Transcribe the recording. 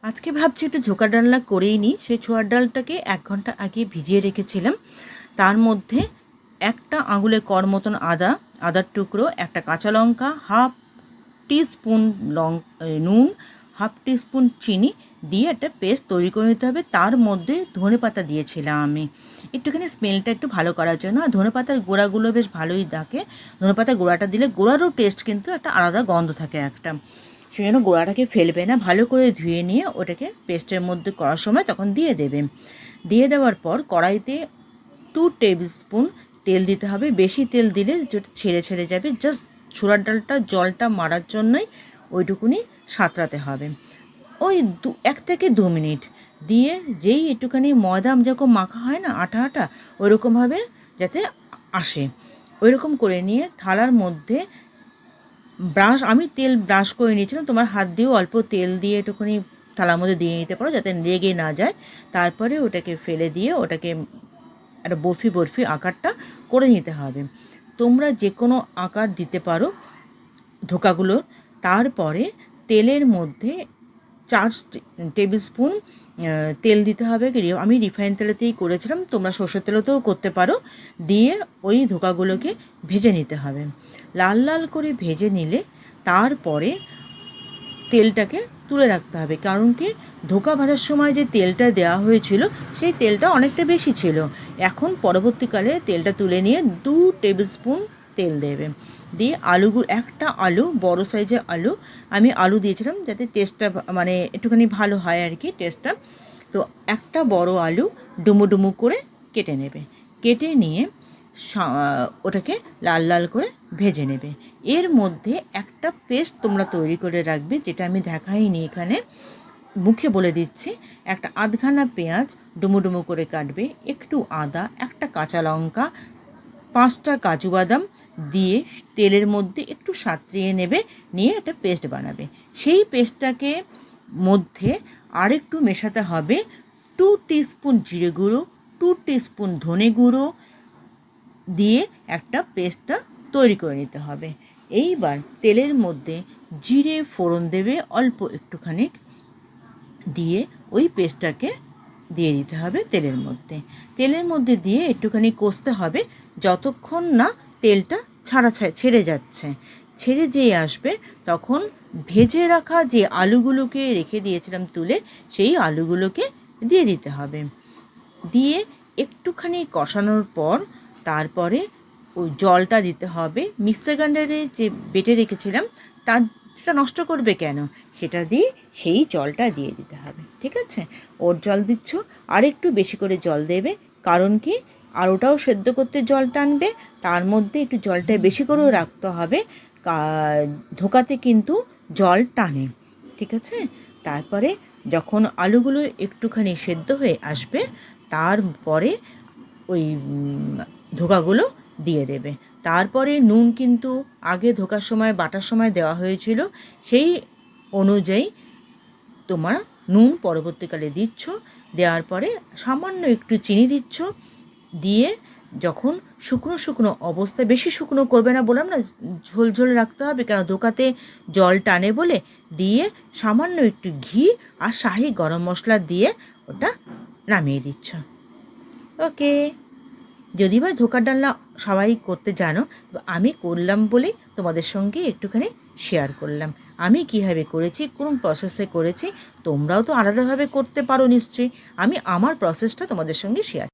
আজকে ভাবছি একটু ছোকা ডালনা করেই নিই। সেই ছোয়ার ডালটাকে ১ ঘন্টা আগে ভিজিয়ে রেখেছিলাম। তার মধ্যে একটা আঙুলের কর মতন আদার টুকরো, একটা কাঁচা লঙ্কা, হাফ টিস্পুন নুন, হাফ টিস্পুন চিনি দিয়ে একটা পেস্ট তৈরি করে নিতে হবে। তার মধ্যে ধনেপাতা দিয়েছিলাম আমি, একটুখানি স্মেলটা একটু ভালো করার জন্য। আর ধনেপাতার গোড়াগুলো বেশ ভালোই থাকে। ধনেপাতার গোড়াটা দিলে গোড়ারও টেস্ট কিন্তু একটা আলাদা গন্ধ থাকে একটা। সেই জন্য গোড়াটাকে ফেলবে না, ভালো করে ধুয়ে নিয়ে ওটাকে পেস্টের মধ্যে করার সময় তখন দিয়ে দেবে। দিয়ে দেওয়ার পর কড়াইতে 2 টেবিল স্পুন তেল দিতে হবে। বেশি তেল দিলে যেটা ছেড়ে ছেড়ে যাবে। জাস্ট ছোলার ডালটা জলটা মারার জন্যই ওইটুকুনি সাঁতরাতে হবে। ওই 1 থেকে 2 মিনিট দিয়ে যেই একটুখানি ময়দা যেরকম মাখা হয় না, আটা আটা, ওইরকমভাবে যাতে আসে, ওইরকম করে নিয়ে থালার মধ্যে আমি তেল ব্রাশ করে নিয়েছিলাম। তোমার হাত দিয়েও অল্প তেল দিয়ে একটুখানি থালার মধ্যে দিয়ে নিতে পারো যাতে লেগে না যায়। তারপরে ওটাকে ফেলে দিয়ে ওটাকে একটা বরফি আকারটা করে নিতে হবে। তোমরা যে কোনো আকার দিতে পারো ধোকাগুলোর। তারপরে তেলের মধ্যে 4 টেবিল স্পুন তেল দিতে হবে। আমি রিফাইন তেলেতেই করেছিলাম, তোমরা সর্ষের তেলেতেও করতে পারো। দিয়ে ওই ধোকাগুলোকে ভেজে নিতে হবে। লাল লাল করে ভেজে নিলে তারপরে তেলটাকে তুলে রাখতে হবে, কারণ কি ধোকা ভাজার সময় যে তেলটা দেওয়া হয়েছিল সেই তেলটা অনেকটা বেশি ছিল। এখন পরবর্তীকালে তেলটা তুলে নিয়ে 2 টেবিল স্পুন তেল দেবে। দিয়ে একটা আলু, বড় সাইজের আলু, আমি আলু দিয়েছিলাম যাতে টেস্টটা মানে একটুখানি ভালো হয় আর কি টেস্টটা। তো একটা বড় আলু ডুমো ডুমো করে কেটে নেবে। কেটে নিয়ে ওটাকে লাল লাল করে ভেজে নেবে। এর মধ্যে একটা পেস্ট তোমরা তৈরি করে রাখবে, যেটা আমি দেখাইনি এখানে, মুখে বলে দিচ্ছি। একটা আধখানা পেঁয়াজ ডুমো ডুমো করে কাটবে, একটু আদা, একটা কাঁচা লঙ্কা, 5টা কাজু বাদাম দিয়ে তেলের মধ্যে একটু সাঁতরিয়ে নেবে, নিয়ে একটা পেস্ট বানাবে। সেই পেস্টটাকে মধ্যে আরেকটু মেশাতে হবে 2 টিস্পুন জিরে গুঁড়ো, 2 টিস্পুন ধনে গুঁড়ো দিয়ে একটা পেস্টটা তৈরি করে নিতে হবে। এইবার তেলের মধ্যে জিরে ফোড়ন দেবে অল্প একটুখানি, দিয়ে ওই পেস্টটাকে দিয়ে দিতে হবে তেলের মধ্যে দিয়ে একটুখানি কষতে হবে যতক্ষণ না তেলটা ছেড়ে যাচ্ছে। ছেড়ে যেয়ে আসবে তখন ভেজে রাখা যে আলুগুলোকে রেখে দিয়েছিলাম তুলে, সেই আলুগুলোকে দিয়ে দিতে হবে। দিয়ে একটুখানি কষানোর পর তারপরে ওই জলটা দিতে হবে। মিক্সার গ্রাইন্ডারে যে বেটে রেখেছিলাম সেটা নষ্ট করবে কেন, সেটা দিয়ে সেই জলটা দিয়ে দিতে হবে। ঠিক আছে, ওর জল দিচ্ছ, আর একটু বেশি করে জল দেবে, কারণ কি আলুটাও সেদ্ধ করতে জল টানবে। তার মধ্যে একটু জলটা বেশি করেও রাখতে হবে, ধোকাতে কিন্তু জল টানে। ঠিক আছে, তারপরে যখন আলুগুলো একটুখানি সেদ্ধ হয়ে আসবে তারপরে ওই ধোকাগুলো দিয়ে দেবে। তারপরে নুন কিন্তু আগে ধোকার সময় বাটার সময় দেওয়া হয়েছিল, সেই অনুযায়ী তোমরা নুন পরবর্তীকালে দিচ্ছ। দেওয়ার পরে সামান্য একটু চিনি দিচ্ছ। দিয়ে যখন শুকনো শুকনো অবস্থায়, বেশি শুকনো করবে না, বললাম না ঝোল ঝোল রাখতে হবে কেন ধোকাতে জল টানে বলে, দিয়ে সামান্য একটু ঘি আর শাহি গরম মশলা দিয়ে ওটা নামিয়ে দিচ্ছ। ওকে, যদি বা ধোকার ডালনা সবাই করতে জানো, আমি করলাম বলেই তোমাদের সঙ্গে একটুখানি শেয়ার করলাম। আমি কীভাবে করেছি, কোন প্রসেসে করেছি, তোমরাও তো আলাদাভাবে করতে পারো নিশ্চয়ই। আমি আমার প্রসেসটা তোমাদের সঙ্গে শেয়ার